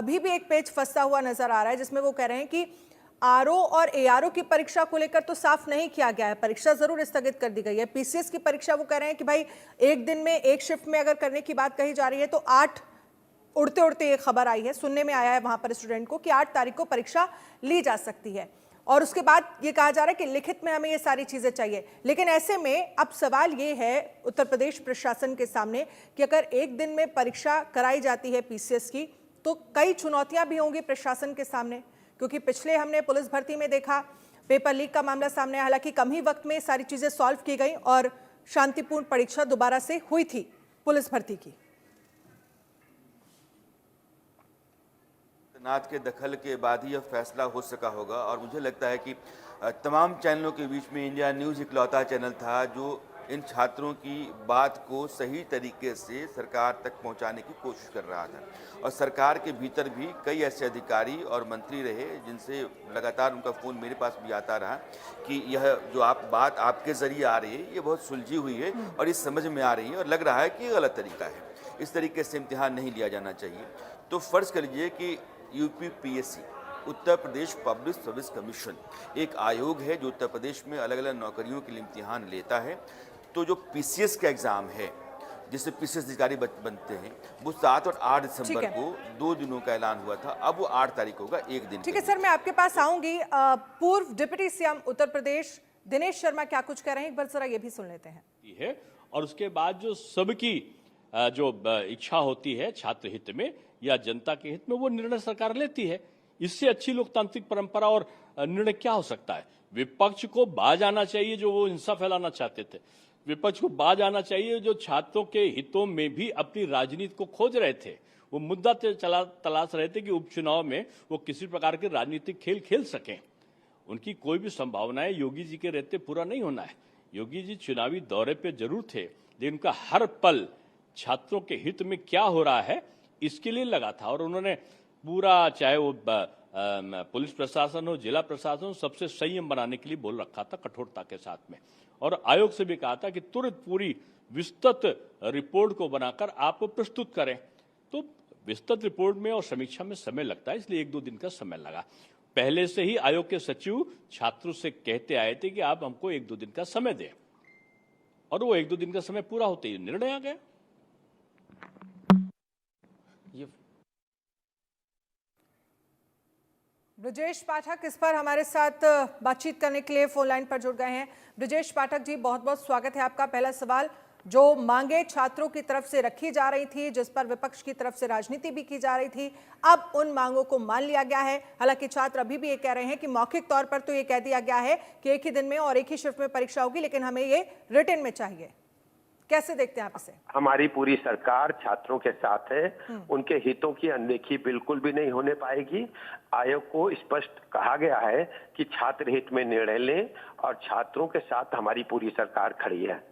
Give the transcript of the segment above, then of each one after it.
अभी भी एक पेज फंसा हुआ नजर आ रहा है जिसमें वो कह रहे हैं कि आरओ और एआरओ की परीक्षा को लेकर तो साफ नहीं किया गया है, परीक्षा जरूर स्थगित कर दी गई है। पीसीएस की परीक्षा वो कह रहे हैं कि भाई एक दिन में एक शिफ्ट में अगर करने की बात कही जा रही है तो 8 उड़ते उड़ते ये खबर आई है, सुनने में आया है वहां पर स्टूडेंट को कि 8 तारीख को परीक्षा ली जा सकती है और उसके बाद ये कहा जा रहा है कि लिखित में हमें ये सारी चीजें चाहिए। लेकिन ऐसे में अब सवाल ये है उत्तर प्रदेश प्रशासन के सामने कि अगर एक दिन में परीक्षा कराई जाती है पीसीएस की तो कई चुनौतियां भी होंगी प्रशासन के सामने, क्योंकि पिछले हमने पुलिस भर्ती में देखा पेपर लीक का मामला सामने आया। हालांकि कम ही वक्त में सारी चीजें सॉल्व की गई और शांतिपूर्ण परीक्षा दोबारा से हुई थी पुलिस भर्ती की। नाथ के दखल के बाद ही यह फैसला हो सका होगा और मुझे लगता है कि तमाम चैनलों के बीच में इंडिया न्यूज़ इकलौता चैनल था जो इन छात्रों की बात को सही तरीके से सरकार तक पहुंचाने की कोशिश कर रहा था। और सरकार के भीतर भी कई ऐसे अधिकारी और मंत्री रहे जिनसे लगातार उनका फ़ोन मेरे पास भी आता रहा कि यह जो बात आपके ज़रिए आ रही है ये बहुत सुलझी हुई है और ये समझ में आ रही है और लग रहा है कि ये गलत तरीका है, इस तरीके से इम्तिहान नहीं लिया जाना चाहिए। तो फ़र्ज़ कर लीजिए कि UPPSC Uttar Pradesh public service commission एक आयोग है जो उत्तर प्रदेश में अलग अलग नौकरियों के लिए इम्तिहान लेता है। तो जो पीसीएस का एग्ज़ाम है जिससे पीसीएस अधिकारी बनते हैं वो 7 और 8 दिसंबर को 2 दिनों का ऐलान हुआ था, अब वो 8 तारीख होगा, एक दिन। ठीक है सर, मैं आपके पास आऊंगी। पूर्व डिप्टी सीएम उत्तर प्रदेश दिनेश शर्मा क्या कुछ कह रहे हैं, एक बार जरा ये भी सुन लेते हैं। और उसके बाद जो सबकी जो इच्छा होती है छात्र हित में या जनता के हित में वो निर्णय सरकार लेती है। इससे अच्छी लोकतांत्रिक परंपरा और निर्णय क्या हो सकता है। विपक्ष को बाज आना चाहिए जो वो हिंसा फैलाना चाहते थे, विपक्ष को बाज आना चाहिए जो छात्रों के हितों में भी अपनी राजनीति को खोज रहे थे। वो मुद्दा तलाश रहे थे कि उपचुनाव में वो किसी प्रकार के राजनीतिक खेल खेल सकें। उनकी कोई भी संभावनाएं योगी जी के रहते पूरा नहीं होना है। योगी जी चुनावी दौरे पे जरूर थे लेकिन उनका हर पल छात्रों के हित में क्या हो रहा है इसके लिए लगा था और उन्होंने पूरा चाहे वो पुलिस प्रशासन हो जिला प्रशासन हो सबसे संयम बनाने के लिए बोल रखा था कठोरता के साथ में। और आयोग से भी कहा था कि तुरंत पूरी विस्तृत रिपोर्ट को बनाकर आप प्रस्तुत करें। तो विस्तृत रिपोर्ट में और समीक्षा में समय लगता है, इसलिए 1-2 दिन का समय लगा। पहले से ही आयोग के सचिव छात्रों से कहते आए थे कि आप हमको 1-2 दिन का समय दें और वो 1-2 दिन का समय पूरा होते ही निर्णय आ गया। ब्रजेश पाठक इस पर हमारे साथ बातचीत करने के लिए फोन लाइन पर जुड़ गए हैं। ब्रजेश पाठक जी, बहुत बहुत स्वागत है आपका। पहला सवाल, जो मांगे छात्रों की तरफ से रखी जा रही थी, जिस पर विपक्ष की तरफ से राजनीति भी की जा रही थी, अब उन मांगों को मान लिया गया है। हालांकि छात्र अभी भी ये कह रहे हैं कि मौखिक तौर पर तो ये कह दिया गया है कि एक ही दिन में और एक ही शिफ्ट में परीक्षा होगी, लेकिन हमें ये रिटन में चाहिए। कैसे देखते हैं आप इसे? हमारी पूरी सरकार छात्रों के साथ है, उनके हितों की अनदेखी बिल्कुल भी नहीं होने पाएगी। आयोग को स्पष्ट कहा गया है कि छात्र हित में निर्णय लें और छात्रों के साथ हमारी पूरी सरकार खड़ी है।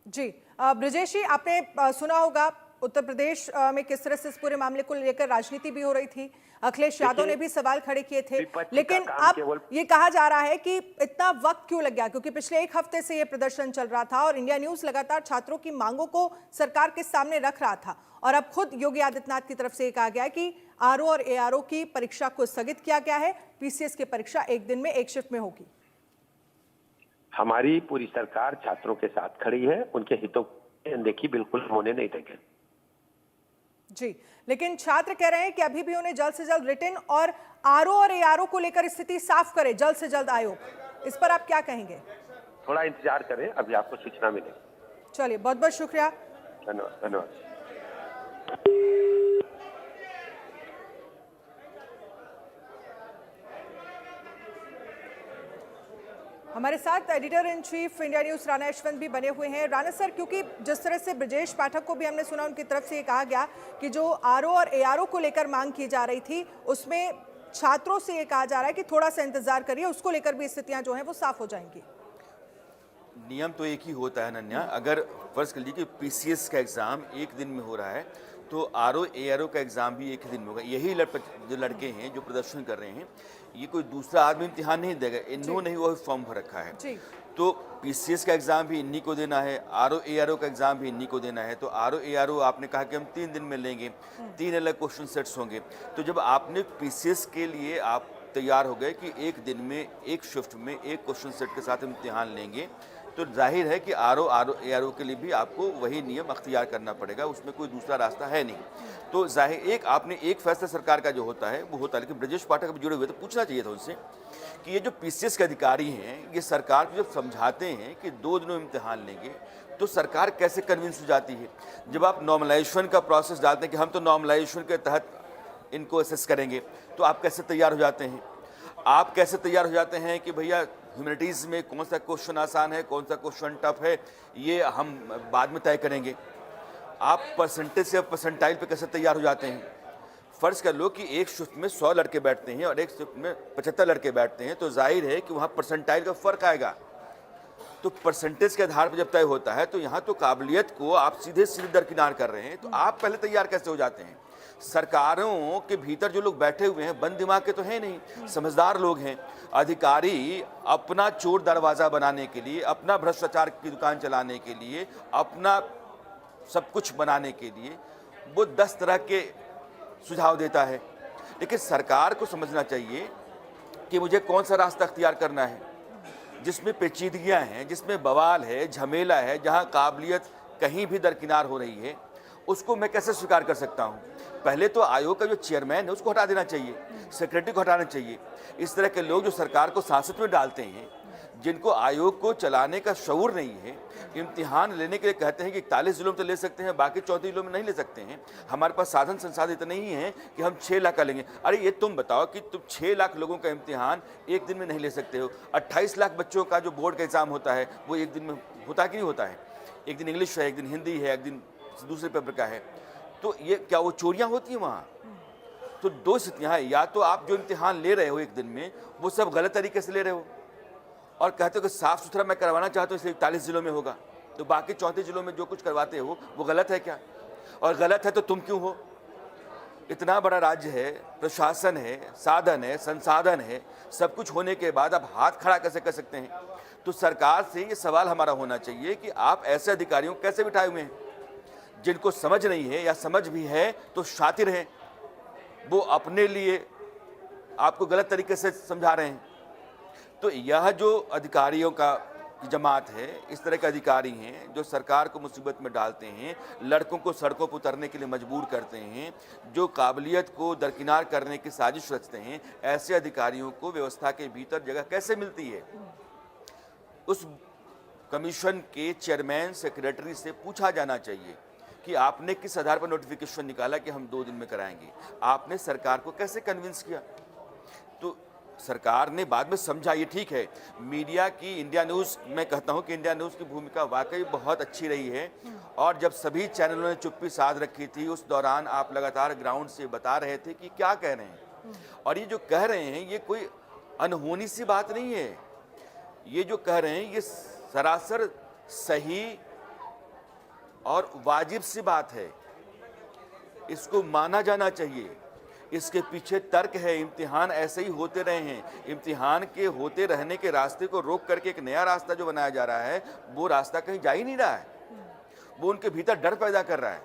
जी ब्रजेश जी, आपने सुना होगा उत्तर प्रदेश में किस तरह से इस पूरे मामले को लेकर राजनीति भी हो रही थी। अखिलेश यादव ने भी सवाल खड़े किए थे, लेकिन अब ये कहा जा रहा है कि इतना वक्त क्यों लग गया, क्योंकि पिछले 1 हफ्ते से ये प्रदर्शन चल रहा था और इंडिया न्यूज लगातार छात्रों की मांगों को सरकार के सामने रख रहा था और अब खुद योगी आदित्यनाथ की तरफ से ये कहा गया है कि आरओ और एआरओ की परीक्षा को स्थगित किया गया है, पीसीएस की परीक्षा एक दिन में एक शिफ्ट में होगी। हमारी पूरी सरकार छात्रों के साथ खड़ी है, उनके हितों की अनदेखी बिल्कुल होने नहीं देंगे। जी, लेकिन छात्र कह रहे हैं कि अभी भी उन्हें जल्द से जल्द रिटन और आरओ और एआरओ को लेकर स्थिति साफ करे जल्द से जल्द आयोग। इस पर आप क्या कहेंगे? थोड़ा इंतजार करें, अभी आपको सूचना मिलेगी। चलिए, बहुत बहुत शुक्रिया। धन्यवाद धन्यवाद। हमारे साथ editor in chief India news Rana Yashwant भी बने हुए हैं। राणा सर, क्योंकि जिस तरह से ब्रजेश पाठक को भी हमने सुना, उनकी तरफ से ये कहा गया कि जो आरओ और एआरओ को लेकर मांग की जा रही थी उसमें छात्रों से ये कहा जा रहा है कि थोड़ा सा इंतजार करिए, उसको लेकर भी स्थितियां जो हैं वो साफ हो जाएंगी। नियम तो एक ही होता है नन्या। अगर फर्ज कर लीजिए कि पीसीएस का एग्जाम एक दिन में हो रहा है तो आरओ एआरओ का एग्जाम भी एक ही दिन में होगा। यही जो लड़के हैं जो प्रदर्शन कर रहे हैं, ये कोई दूसरा आदमी इम्तिहान नहीं देगा, इन्होंने ही वो फॉर्म भर रखा है। तो पीसीएस का एग्ज़ाम भी इन्हीं को देना है, आरओ एआरओ का एग्ज़ाम भी इन्हीं को देना है। तो आरओ एआरओ आपने कहा कि हम 3 दिन में लेंगे, 3 अलग क्वेश्चन सेट्स होंगे। तो जब आपने पीसीएस के लिए आप तैयार हो गए कि एक दिन में, एक शिफ्ट में एक क्वेश्चन सेट के साथ इम्तिहान लेंगे, तो जाहिर है कि आरओ एआरओ के लिए भी आपको वही नियम अख्तियार करना पड़ेगा, उसमें कोई दूसरा रास्ता है नहीं। तो जाहिर एक फैसला सरकार का जो होता है वो होता है। लेकिन ब्रजेश पाठक अभी जुड़े हुए तो पूछना चाहिए था उनसे कि ये जो पीसीएस के अधिकारी हैं, ये सरकार को जब समझाते हैं कि 2 दिनों में इम्तिहान लेंगे, तो सरकार कैसे कन्विंस हो जाती है? जब आप नॉर्मलाइजेशन का प्रोसेस डालते हैं कि हम तो नॉर्मलाइजेशन के तहत इनको असेस करेंगे, तो आप कैसे तैयार हो जाते हैं? आप कैसे तैयार हो जाते हैं कि भैया ह्यूमैनिटीज़ में कौन सा क्वेश्चन आसान है, कौन सा क्वेश्चन टफ है, ये हम बाद में तय करेंगे। आप परसेंटेज से परसेंटाइल पे कैसे तैयार हो जाते हैं? फ़र्ज़ कर लो कि एक शिफ्ट में 100 लड़के बैठते हैं और एक शिफ्ट में 75 लड़के बैठते हैं, तो जाहिर है कि वहाँ परसेंटाइल का फ़र्क आएगा। तो परसेंटेज के आधार पर जब तय होता है, तो यहाँ तो काबिलियत को आप सीधे दरकिनार कर रहे हैं। तो आप पहले तैयार कैसे हो जाते हैं? सरकारों के भीतर जो लोग बैठे हुए हैं बंद दिमाग के तो हैं नहीं, समझदार लोग हैं। अधिकारी अपना चोर दरवाज़ा बनाने के लिए, अपना भ्रष्टाचार की दुकान चलाने के लिए, अपना सब कुछ बनाने के लिए वो 10 तरह के सुझाव देता है। लेकिन सरकार को समझना चाहिए कि मुझे कौन सा रास्ता अख्तियार करना है, जिसमें पेचीदगियाँ हैं, जिसमें बवाल है, झमेला है, जहाँ काबिलियत कहीं भी दरकिनार हो रही है, उसको मैं कैसे स्वीकार कर सकता हूँ? पहले तो आयोग का जो चेयरमैन है उसको हटा देना चाहिए, सेक्रेटरी को हटाना चाहिए। इस तरह के लोग जो सरकार को सांसद में डालते हैं, जिनको आयोग को चलाने का शऊर नहीं है, इम्तिहान लेने के लिए कहते हैं कि 41 जिलों में तो ले सकते हैं, बाकी 34 जिलों में नहीं ले सकते हैं। हमारे पास साधन संसाधन इतने नहीं हैं कि हम 6 लाख का लेंगे। अरे ये तुम बताओ कि तुम 6 लाख लोगों का इम्तिहान एक दिन में नहीं ले सकते हो। 28 लाख बच्चों का जो बोर्ड का एग्ज़ाम होता है वो एक दिन में होता कि नहीं होता है? एक दिन इंग्लिश है, एक दिन हिंदी है, एक दिन दूसरे पेपर का है। तो ये क्या वो चोरियाँ होती हैं वहाँ? तो 2 स्थितियाँ हैं, या तो आप जो इम्तिहान ले रहे हो एक दिन में वो सब गलत तरीके से ले रहे हो और कहते हो कि साफ़ सुथरा मैं करवाना चाहता हूँ इसलिए 41 जिलों में होगा, तो बाकी 34 जिलों में जो कुछ करवाते हो वो गलत है क्या? और गलत है तो तुम क्यों हो? इतना बड़ा राज्य है, प्रशासन है, साधन है, संसाधन है, सब कुछ होने के बाद आप हाथ खड़ा कैसे कर सकते हैं? तो सरकार से ये सवाल हमारा होना चाहिए कि आप ऐसे अधिकारियों को कैसे बिठाए हुए हैं जिनको समझ नहीं है, या समझ भी है तो शातिर हैं, वो अपने लिए आपको गलत तरीके से समझा रहे हैं। तो यह जो अधिकारियों का जमात है, इस तरह के अधिकारी हैं जो सरकार को मुसीबत में डालते हैं, लड़कों को सड़कों पर उतरने के लिए मजबूर करते हैं, जो काबिलियत को दरकिनार करने की साजिश रचते हैं, ऐसे अधिकारियों को व्यवस्था के भीतर जगह कैसे मिलती है? उस कमीशन के चेयरमैन, सेक्रेटरी से पूछा जाना चाहिए कि आपने किस आधार पर नोटिफिकेशन निकाला कि हम 2 दिन में कराएंगे? आपने सरकार को कैसे कन्विंस किया? तो सरकार ने बाद में समझा, ये ठीक है। मीडिया की, इंडिया न्यूज़, मैं कहता हूं कि इंडिया न्यूज़ की भूमिका वाकई बहुत अच्छी रही है। और जब सभी चैनलों ने चुप्पी साध रखी थी, उस दौरान आप लगातार ग्राउंड से बता रहे थे कि क्या कह रहे हैं। और ये जो कह रहे हैं ये कोई अनहोनी सी बात नहीं है। ये जो कह रहे हैं ये सरासर सही और वाजिब सी बात है, इसको माना जाना चाहिए। इसके पीछे तर्क है। इम्तिहान ऐसे ही होते रहे हैं। इम्तिहान के होते रहने के रास्ते को रोक करके एक नया रास्ता जो बनाया जा रहा है, वो रास्ता कहीं जा ही नहीं रहा है। वो उनके भीतर डर पैदा कर रहा है।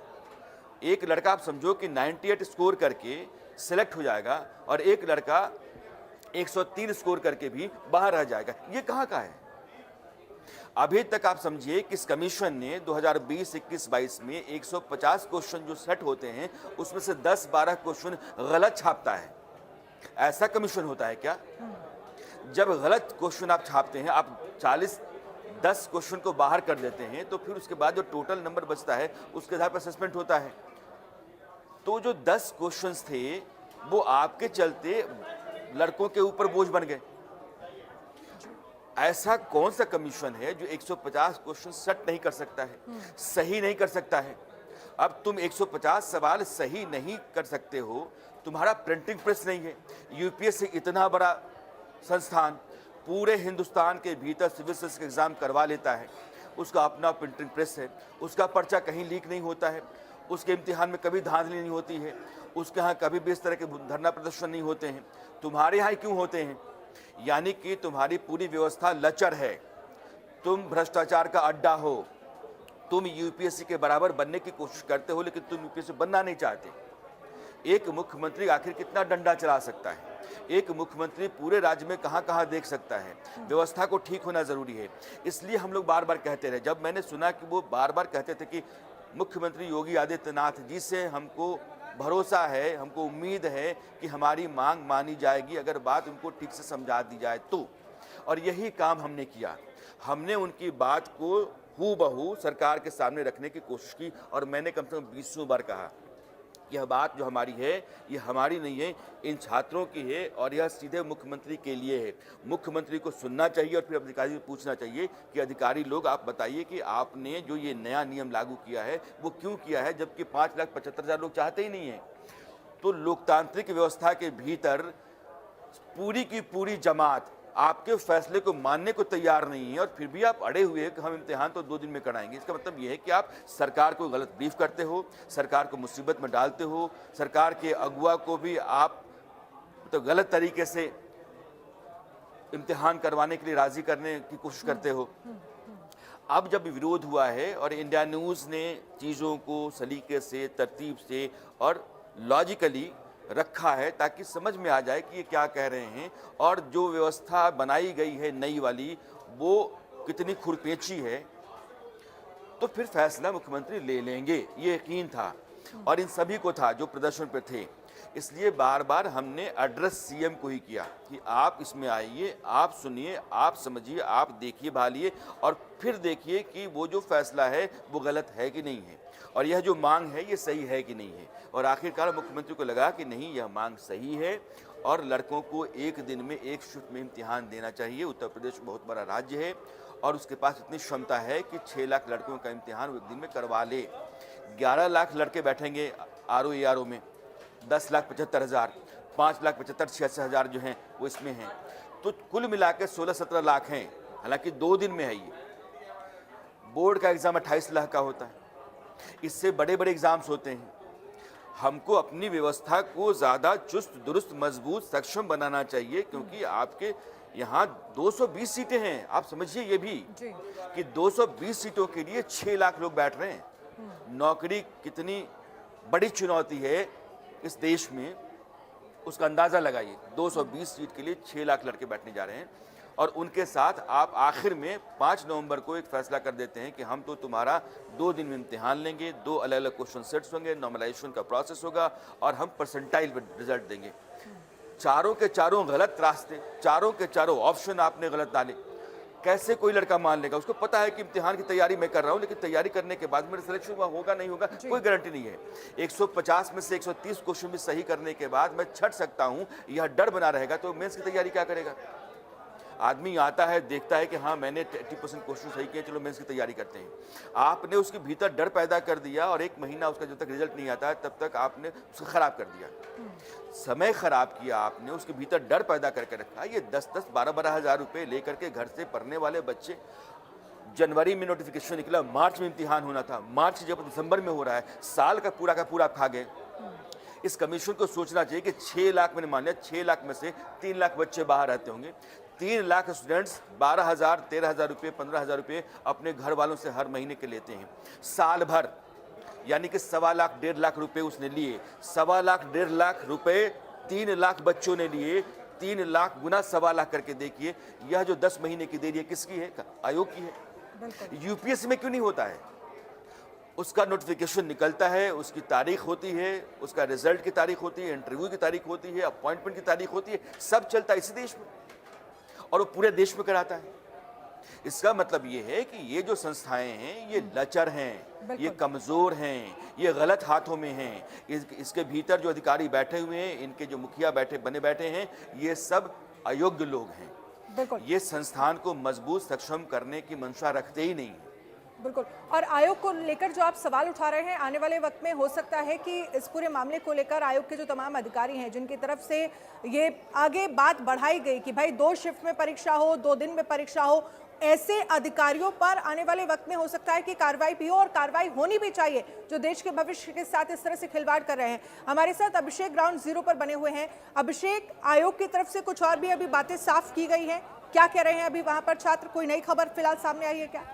एक लड़का आप समझो कि 98 स्कोर करके सिलेक्ट हो जाएगा और एक लड़का 103 स्कोर करके भी बाहर रह जाएगा। ये कहाँ का है? अभी तक आप समझिए कि इस कमीशन ने 2020, 21, 22 में 150 क्वेश्चन जो सेट होते हैं उसमें से 10-12 क्वेश्चन गलत छापता है। ऐसा कमीशन होता है क्या? जब गलत क्वेश्चन आप छापते हैं, आप 10 क्वेश्चन को बाहर कर देते हैं, तो फिर उसके बाद जो टोटल नंबर बचता है उसके आधार पर असेसमेंट होता है। तो जो 10 क्वेश्चंस थे वो आपके चलते लड़कों के ऊपर बोझ बन गए। ऐसा कौन सा कमीशन है जो 150 क्वेश्चन सेट नहीं कर सकता है, सही नहीं कर सकता है? अब तुम 150 सवाल सही नहीं कर सकते हो, तुम्हारा प्रिंटिंग प्रेस नहीं है। यूपीएससी इतना बड़ा संस्थान पूरे हिंदुस्तान के भीतर सिविल सर्विस का एग्जाम करवा लेता है, उसका अपना प्रिंटिंग प्रेस है, उसका पर्चा कहीं लीक नहीं होता है, उसके इम्तिहान में कभी धांधली नहीं होती है, उसके यहाँ कभी भी इस तरह के धरना प्रदर्शन नहीं होते हैं। तुम्हारे यहाँ क्यों होते हैं? यानी कि तुम्हारी पूरी व्यवस्था लचर है, तुम भ्रष्टाचार का अड्डा हो, तुम यूपीएससी के बराबर बनने की कोशिश करते हो, लेकिन तुम यूपीएससी बनना नहीं चाहते। एक मुख्यमंत्री आखिर कितना डंडा चला सकता है? एक मुख्यमंत्री पूरे राज्य में कहां कहां देख सकता है? व्यवस्था को ठीक होना जरूरी है। इसलिए हम लोग बार बार कहते रहे। जब मैंने सुना कि वो बार बार कहते थे कि मुख्यमंत्री योगी आदित्यनाथ जी से हमको भरोसा है, हमको उम्मीद है कि हमारी मांग मानी जाएगी अगर बात उनको ठीक से समझा दी जाए तो, और यही काम हमने किया। हमने उनकी बात को हूबहू सरकार के सामने रखने की कोशिश की, और मैंने कम से कम 20 बार कहा यह बात जो हमारी है ये हमारी नहीं है, इन छात्रों की है, और यह सीधे मुख्यमंत्री के लिए है। मुख्यमंत्री को सुनना चाहिए और फिर अधिकारी से पूछना चाहिए कि अधिकारी लोग आप बताइए कि आपने जो ये नया नियम लागू किया है वो क्यों किया है, जबकि 5,75,000 लोग चाहते ही नहीं हैं। तो लोकतांत्रिक व्यवस्था के भीतर पूरी की पूरी जमात आपके फैसले को मानने को तैयार नहीं है, और फिर भी आप अड़े हुए हैं कि हम इम्तिहान तो 2 दिन में कराएंगे। इसका मतलब यह है कि आप सरकार को गलत ब्रीफ करते हो, सरकार को मुसीबत में डालते हो, सरकार के अगुआ को भी आप तो गलत तरीके से इम्तिहान करवाने के लिए राजी करने की कोशिश करते हो। अब जब विरोध हुआ है और इंडिया न्यूज़ ने चीज़ों को सलीके से, तरतीब से और लॉजिकली रखा है ताकि समझ में आ जाए कि ये क्या कह रहे हैं, और जो व्यवस्था बनाई गई है नई वाली वो कितनी खुरपेची है, तो फिर फैसला मुख्यमंत्री ले लेंगे, ये यकीन था और इन सभी को था जो प्रदर्शन पे थे। इसलिए बार बार हमने एड्रेस सीएम को ही किया कि आप इसमें आइए, आप सुनिए, आप समझिए, आप देखिए, भालिए, और फिर देखिए कि वो जो फैसला है वो गलत है कि नहीं है, और यह जो मांग है ये सही है कि नहीं है। और आखिरकार मुख्यमंत्री को लगा कि नहीं, यह मांग सही है और लड़कों को एक दिन में एक शिफ्ट में इम्तिहान देना चाहिए। उत्तर प्रदेश बहुत बड़ा राज्य है और उसके पास इतनी क्षमता है कि 6 लाख लड़कों का इम्तिहान वो एक दिन में करवा ले। 11 लाख लड़के बैठेंगे RO में, 10,75,000, 5,75,000 जो हैं वो इसमें हैं, तो कुल मिला के 16-17 लाख हैं। हालांकि 2 दिन में है ये। बोर्ड का एग्ज़ाम 28 लाख का होता है, इससे बड़े बड़े एग्ज़ाम्स होते हैं। हमको अपनी व्यवस्था को ज़्यादा चुस्त दुरुस्त मजबूत सक्षम बनाना चाहिए, क्योंकि आपके यहाँ 220 सीटें हैं। आप समझिए ये भी कि 220 सीटों के लिए 6 लाख लोग बैठ रहे हैं। नौकरी कितनी बड़ी चुनौती है इस देश में, उसका अंदाज़ा लगाइए। 220 सीट के लिए 6 लाख लड़के बैठने जा रहे हैं, और उनके साथ आप आखिर में 5 नवंबर को एक फैसला कर देते हैं कि हम तो तुम्हारा 2 दिन में इम्तिहान लेंगे, 2 अलग अलग क्वेश्चन सेट्स होंगे, नॉर्मलाइजेशन का प्रोसेस होगा और हम परसेंटाइल पर रिजल्ट देंगे। चारों के चारों गलत रास्ते, चारों के चारों ऑप्शन आपने गलत डाले। कैसे कोई लड़का मान लेगा? उसको पता है कि इम्तिहान की तैयारी मैं कर रहा हूँ, लेकिन तैयारी करने के बाद मेरा सिलेक्शन होगा नहीं होगा कोई गारंटी नहीं है। 150 में से 130 क्वेश्चन भी सही करने के बाद मैं छट सकता हूँ, यह डर बना रहेगा, तो मेंस की तैयारी क्या करेगा? आदमी आता है, देखता है कि हाँ मैंने 80% क्वेश्चन सही किए, चलो मेंस की तैयारी करते हैं। आपने उसके भीतर डर पैदा कर दिया, और 1 महीना उसका जब तक रिजल्ट नहीं आता है तब तक आपने उसको खराब कर दिया, समय खराब किया आपने, उसके भीतर डर पैदा करके रखा। ये 10-10, 12-12 हज़ार रुपये लेकर के घर से पढ़ने वाले बच्चे, जनवरी में नोटिफिकेशन निकला, मार्च में इम्तिहान होना था, मार्च जब दिसंबर में हो रहा है, साल का पूरा खा गए। इस कमीशन को सोचना चाहिए कि 6 लाख, मैंने मान लिया 6 लाख में से 3 लाख बच्चे बाहर रहते होंगे, 3 लाख स्टूडेंट्स 12,000, 13,000 रुपये, 15,000 रुपये अपने घर वालों से हर महीने के लेते हैं साल भर, यानी कि 1.25 लाख 1.5 लाख रुपए उसने लिए। 1.25 लाख 1.5 लाख रुपए 3 लाख बच्चों ने लिए। 3 लाख गुना 1.25 लाख करके देखिए, यह जो 10 महीने की देरी है किसकी है? आयोग की है। यूपीएससी में क्यों नहीं होता है? उसका नोटिफिकेशन निकलता है, उसकी तारीख होती है, उसका रिजल्ट की तारीख होती है, इंटरव्यू की तारीख होती है, अपॉइंटमेंट की तारीख होती है, सब चलता है इसी देश में, और वो पूरे देश में कराता है। इसका मतलब ये है कि ये जो संस्थाएं हैं ये लचर हैं, ये कमज़ोर हैं, ये गलत हाथों में हैं। इसके भीतर जो अधिकारी बैठे हुए हैं, इनके जो मुखिया बने बैठे हैं, ये सब अयोग्य लोग हैं। ये संस्थान को मजबूत सक्षम करने की मंशा रखते ही नहीं हैं। बिल्कुल। और आयोग को लेकर जो आप सवाल उठा रहे हैं, आने वाले वक्त में हो सकता है कि इस पूरे मामले को लेकर आयोग के जो तमाम अधिकारी हैं, जिनकी तरफ से ये आगे बात बढ़ाई गई कि भाई 2 शिफ्ट में परीक्षा हो, 2 दिन में परीक्षा हो, ऐसे अधिकारियों पर आने वाले वक्त में हो सकता है कि कार्रवाई भी हो, और कार्रवाई होनी भी चाहिए जो देश के भविष्य के साथ इस तरह से खिलवाड़ कर रहे हैं। हमारे साथ अभिषेक ग्राउंड जीरो पर बने हुए हैं। अभिषेक, आयोग की तरफ से कुछ और भी अभी बातें साफ की गई हैं क्या कह रहे हैं अभी वहां पर छात्र? कोई नई खबर फिलहाल सामने आई है क्या?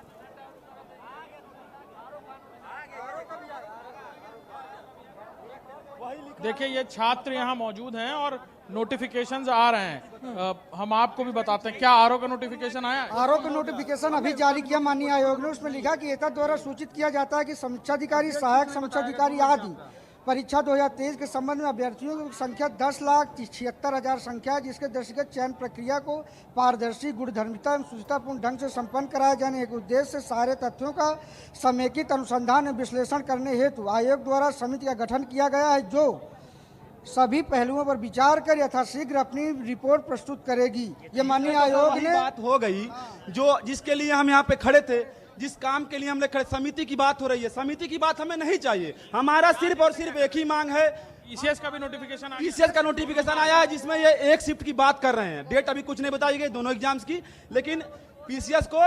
देखिए, ये छात्र यहाँ मौजूद हैं और नोटिफिकेशंस आ रहे हैं। हम आपको भी बताते हैं, क्या आरओ का नोटिफिकेशन आया है? आरओ का नोटिफिकेशन अभी जारी किया माननीय आयोग ने। उसमें लिखा कि एतद द्वारा सूचित किया जाता है कि समीक्षाधिकारी, सहायक समीक्षाधिकारी आदि परीक्षा 2023 के संबंध में अभ्यर्थियों की संख्या 10,76,000 संख्या है, जिसके दृष्टिगत चयन प्रक्रिया को पारदर्शी, गुणधर्मिता एवं सुचितापूर्ण ढंग से संपन्न कराए जाने के उद्देश्य से सारे तथ्यों का समेकित अनुसंधान एवं विश्लेषण करने हेतु आयोग द्वारा समिति का गठन किया गया है, जो सभी पहलुओं पर विचार कर यथाशीघ्र अपनी रिपोर्ट प्रस्तुत करेगी। ये माननीय आयोग ने बात हो गई जो जिसके लिए हम यहाँ पे खड़े थे, जिस काम के लिए हम खड़े, समिति की बात हो रही है। समिति की बात हमें नहीं चाहिए। हमारा सिर्फ और सिर्फ एक ही मांग है। ईसीएस का भी नोटिफिकेशन आया? ईसीएस का नोटिफिकेशन आया है, जिसमें ये एक शिफ्ट की बात कर रहे हैं। डेट अभी कुछ नहीं बताई गई दोनों एग्जाम्स की, लेकिन पीसीएस को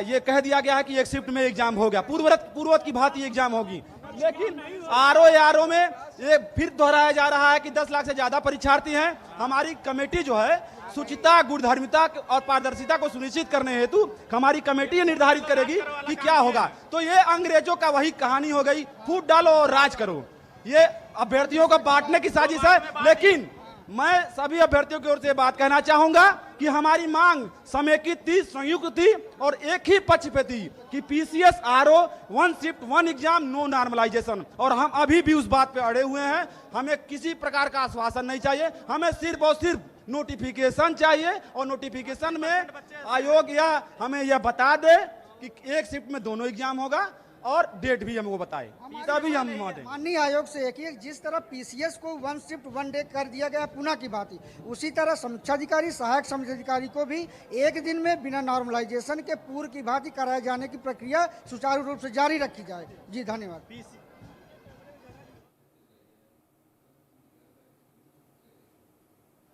ये कह दिया गया है कि एक शिफ्ट में एग्जाम हो गया, पूर्ववत की भांति एग्जाम होगी। लेकिन आरओ में ये फिर दोहराया जा रहा है कि 10 लाख से ज्यादा परीक्षार्थी हैं। हमारी कमेटी जो है शुचिता, गुणधर्मिता और पारदर्शिता को सुनिश्चित करने हेतु हमारी कमेटी ये निर्धारित करेगी कि क्या होगा। तो ये अंग्रेजों का वही कहानी हो गई, फूट डालो और राज करो। ये अभ्यर्थियों को बांटने की साजिश है। लेकिन मैं सभी अभ्यर्थियों की ओर से बात कहना चाहूंगा कि हमारी मांग समेकित थी, संयुक्त थी और एक ही पक्ष पे थी कि PCS RO 1 shift 1 exam, no normalisation. और हम अभी भी उस बात पे अड़े हुए हैं। हमें किसी प्रकार का आश्वासन नहीं चाहिए, हमें सिर्फ और सिर्फ नोटिफिकेशन चाहिए। और नोटिफिकेशन में आयोग या हमें यह बता दे कि एक शिफ्ट में दोनों एग्जाम होगा और डेट भी हमको बताए, तभी हम माननीय आयोग से एक ही, जिस तरह पीसीएस को 1 शिफ्ट 1 डे कर दिया गया पुनः की भांति, उसी तरह समीक्षाधिकारी, सहायक समीक्षाधिकारी को भी एक दिन में बिना नॉर्मलाइजेशन के पूर्व की भांति कराए जाने की प्रक्रिया सुचारू रूप से जारी रखी जाए। जी धन्यवाद।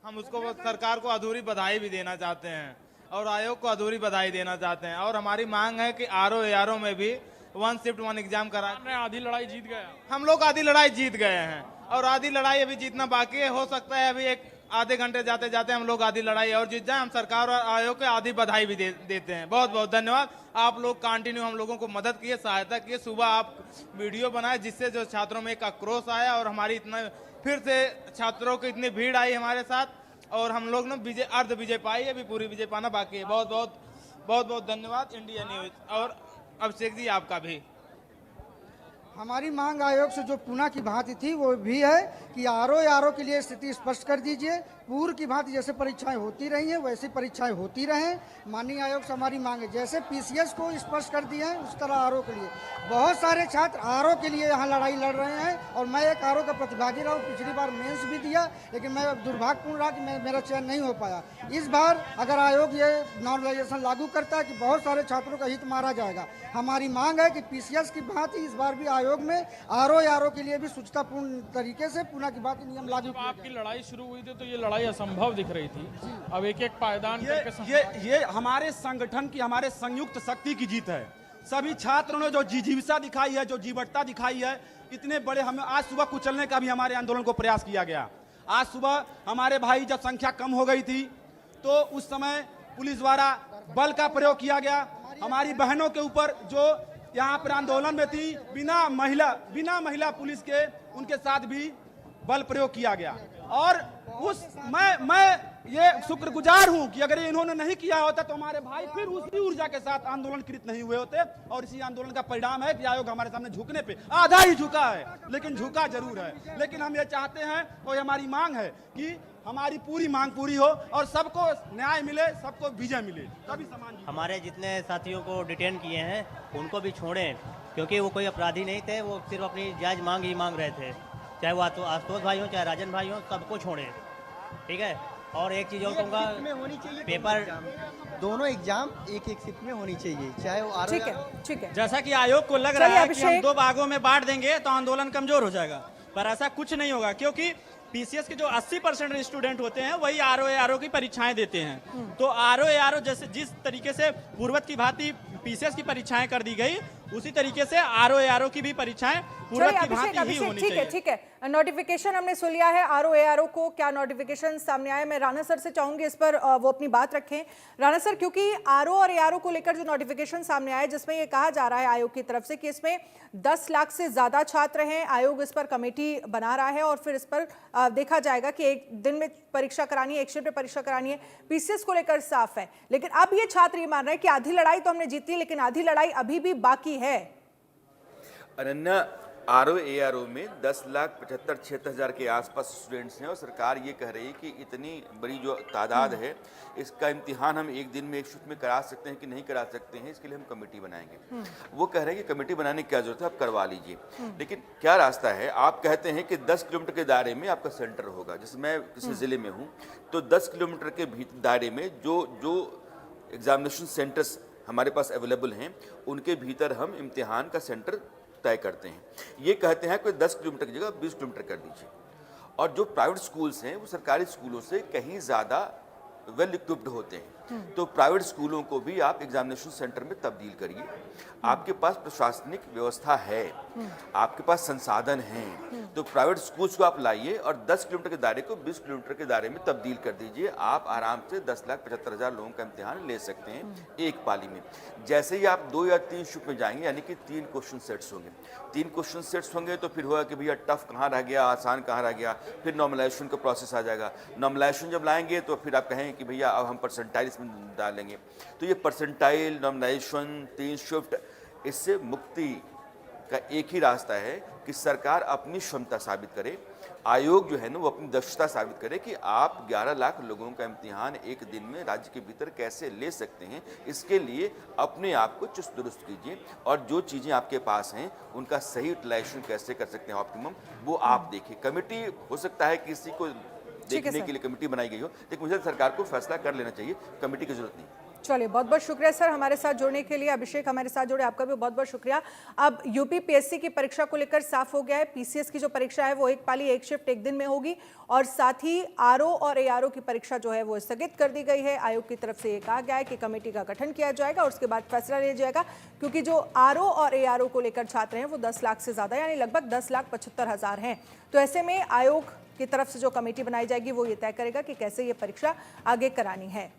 हम उसको सरकार को अधूरी बधाई भी देना चाहते हैं और आयोग को अधूरी बधाई देना चाहते हैं। और हमारी मांग है कि आरओ में भी 1 शिफ्ट 1 एग्जाम करा। आपने आधी लड़ाई जीत गया। हम लोग आधी लड़ाई जीत गए हैं और आधी लड़ाई अभी जीतना बाकी है। हो सकता है अभी एक आधे घंटे जाते जाते हम लोग आधी लड़ाई और जीत जाए। हम सरकार और आयोग को आधी बधाई भी देते हैं। बहुत बहुत धन्यवाद। आप लोग कंटिन्यू हम लोगों को मदद किए, सहायता किए। सुबह आप वीडियो बनाए जिससे जो छात्रों में एक आक्रोश आया और हमारी इतना फिर से छात्रों की इतनी भीड़ आई हमारे साथ और हम लोग ने अर्ध विजय पाई है, अभी पूरी विजय पाना बाकी है। बहुत बहुत धन्यवाद इंडिया न्यूज और अभिषेक जी आपका भी। हमारी मांग आयोग से जो पुनः की भांति थी वो भी है कि आरओ के लिए स्थिति स्पष्ट कर दीजिए। पूर्व की भांति जैसे परीक्षाएं होती रही हैं वैसी परीक्षाएं होती रहें। माननीय आयोग से हमारी मांग है, जैसे पीसीएस को स्पष्ट कर दिया है उस तरह आरओ के लिए। बहुत सारे छात्र आरओ के लिए यहाँ लड़ाई लड़ रहे हैं और मैं एक आरओ का प्रतिभागी रहा हूँ। पिछली बार मेंस भी दिया, लेकिन मैं दुर्भाग्यपूर्ण रहा कि मेरा चयन नहीं हो पाया। इस बार अगर आयोग ये नॉर्मलाइजेशन लागू करता है कि बहुत सारे छात्रों का हित मारा जाएगा। हमारी मांग है कि पीसीएस की भांति इस बार भी आयोग में आरओ के लिए भी सूचितापूर्ण तरीके से पुनः की भांति नियम लागू किया जाए। आपकी लड़ाई शुरू हुई थी तो ये लड़ाई असंभव दिख रही थी, अब एक एक पायदान ये हमारे संगठन की, हमारे संयुक्त शक्ति की जीत है। सभी छात्रों ने जो जिजीविसा दिखाई है, जो जीवटता दिखाई है, इतने बड़े, हमें आज सुबह कुचलने का भी हमारे आंदोलन को प्रयास किया गया। आज सुबह हमारे भाई जब संख्या कम हो गई थी तो उस समय पुलिस द्वारा बल का प्रयोग किया गया। हमारी बहनों के ऊपर जो यहाँ पर आंदोलन में थी, बिना महिला पुलिस के उनके साथ भी बल प्रयोग किया गया। और मैं ये शुक्रगुजार हूं कि अगर इन्होंने नहीं किया होता तो हमारे भाई फिर उसी ऊर्जा के साथ आंदोलनकृत नहीं हुए होते। और इसी आंदोलन का परिणाम है कि आयोग हमारे सामने झुकने पे आधा ही झुका है, लेकिन झुका जरूर है। लेकिन हम ये चाहते हैं और हमारी मांग है कि हमारी पूरी मांग पूरी हो और सबको न्याय मिले, सबको विजय मिले, तभी समान। हमारे जितने साथियों को डिटेन किए हैं उनको भी छोड़ें, क्योंकि वो कोई अपराधी नहीं थे। वो सिर्फ अपनी जायज मांग ही मांग रहे थे, चाहे वो आशुतोष भाई हो चाहे राजन भाई हो, सबको छोड़ें, ठीक है। और एक चीज और कहूँगा, पेपर दोनों एग्जाम एक शिफ्ट में होनी चाहिए, चाहे वो ठीक है। जैसा कि आयोग को लग रहा है कि हम 2 भागों में बांट देंगे तो आंदोलन कमजोर हो जाएगा, पर ऐसा कुछ नहीं होगा। क्योंकि पीसीएस के जो 80% स्टूडेंट होते हैं वही आरओ की परीक्षाएं देते हैं। तो आरओ जैसे जिस तरीके से पूर्वत की भांति पीसीएस की परीक्षाएं कर दी गई, उसी तरीके से आरओ की भी परीक्षाएं पूर्ववत की भांति ही होनी चाहिए। ठीक है, नोटिफिकेशन हमने सुन लिया है आरओ को, क्या नोटिफिकेशन सामने आया, मैं राणा सर से चाहूंगी इस पर वो अपनी बात रखें। राणा सर, क्योंकि आरओ और एआरओ को लेकर जो नोटिफिकेशन सामने आया जिसमें ये कहा जा रहा है आयोग की तरफ से कि इसमें 10 लाख से ज्यादा छात्र हैं, आयोग इस पर कमेटी बना रहा है और फिर इस पर देखा जाएगा कि एक दिन में परीक्षा करानी है, एक शिफ्ट में परीक्षा करानी है। पीसीएस को लेकर साफ है, लेकिन अब ये छात्र ये मान रहे हैं कि आधी लड़ाई तो हमने जीती, लेकिन आधी लड़ाई अभी भी बाकी है। अनन्या, आरओ में 10,75,76,000 के आसपास स्टूडेंट्स हैं और सरकार ये कह रही है कि इतनी बड़ी जो तादाद है इसका इम्तिहान हम एक दिन में एक शिफ्ट में करा सकते हैं कि नहीं करा सकते हैं, इसके लिए हम कमेटी बनाएंगे। वो कह रहे हैं कि कमेटी बनाने की क्या जरूरत है, आप करवा लीजिए। लेकिन क्या रास्ता है? आप कहते हैं कि 10 किलोमीटर के दायरे में आपका सेंटर होगा। जैसे मैं किसी ज़िले में हूँ तो 10 किलोमीटर के दायरे में जो एग्जामिनेशन सेंटर्स हमारे पास अवेलेबल हैं उनके भीतर हम इम्तिहान का सेंटर तय करते हैं। ये कहते हैं कि 10 किलोमीटर की जगह 20 किलोमीटर कर दीजिए। और जो प्राइवेट स्कूल्स हैं वो सरकारी स्कूलों से कहीं ज़्यादा वेल इक्विप्ड होते हैं, तो प्राइवेट स्कूलों को भी आप एग्जामिनेशन सेंटर में तब्दील करिए। आपके पास प्रशासनिक व्यवस्था है, आपके पास संसाधन हैं, तो प्राइवेट स्कूल्स को आप लाइए और 10 किलोमीटर के दायरे को 20 किलोमीटर के दायरे में तब्दील कर दीजिए। आप आराम से 10,75,000 लोगों का इम्तिहान ले सकते हैं एक पाली में। जैसे ही आप 2 या 3 शिफ्ट में जाएंगे, यानी कि 3 क्वेश्चन सेट्स होंगे, 3 क्वेश्चन सेट्स होंगे तो फिर होगा कि भैया टफ कहाँ रह गया, आसान कहाँ रह गया, फिर नॉर्मलाइजेशन का प्रोसेस आ जाएगा। नॉर्मलाइजेशन जब लाएंगे तो फिर आप कहेंगे कि भैया अब हम परसेंटाइल इसमें डालेंगे। तो ये परसेंटाइल, नॉर्मलाइजेशन, 3 शिफ्ट, इससे मुक्ति का एक ही रास्ता है कि सरकार अपनी क्षमता साबित करे, आयोग जो है ना वो अपनी दक्षता साबित करे कि आप 11 लाख लोगों का इम्तिहान एक दिन में राज्य के भीतर कैसे ले सकते हैं। इसके लिए अपने आप को चुस्त दुरुस्त कीजिए और जो चीज़ें आपके पास हैं उनका सही यूटिलाइजेशन कैसे कर सकते हैं ऑप्टिमम, वो आप देखिए। कमेटी हो सकता है किसी को देखने के लिए कमेटी बनाई गई हो, लेकिन मुझे सरकार को फैसला कर लेना चाहिए, कमेटी की जरूरत नहीं। चलिए, बहुत बहुत शुक्रिया सर हमारे साथ जुड़ने के लिए। अभिषेक हमारे साथ जुड़े, आपका भी बहुत बहुत शुक्रिया। अब यूपी पीएससी की परीक्षा को लेकर साफ हो गया है, पीसीएस की जो परीक्षा है वो एक पाली एक शिफ्ट एक दिन में होगी और साथ ही आरओ और एआरओ की परीक्षा जो है वो स्थगित कर दी गई है। आयोग की तरफ से ये कहा गया है कि कमेटी का गठन किया जाएगा और उसके बाद फैसला लिया जाएगा, क्योंकि जो आरओ और एआरओ को लेकर छात्र हैं वो 10 लाख से ज्यादा यानी लगभग 10,75,000 हैं। तो ऐसे में आयोग की तरफ से जो कमेटी बनाई जाएगी वो ये तय करेगा कि कैसे ये परीक्षा आगे करानी है।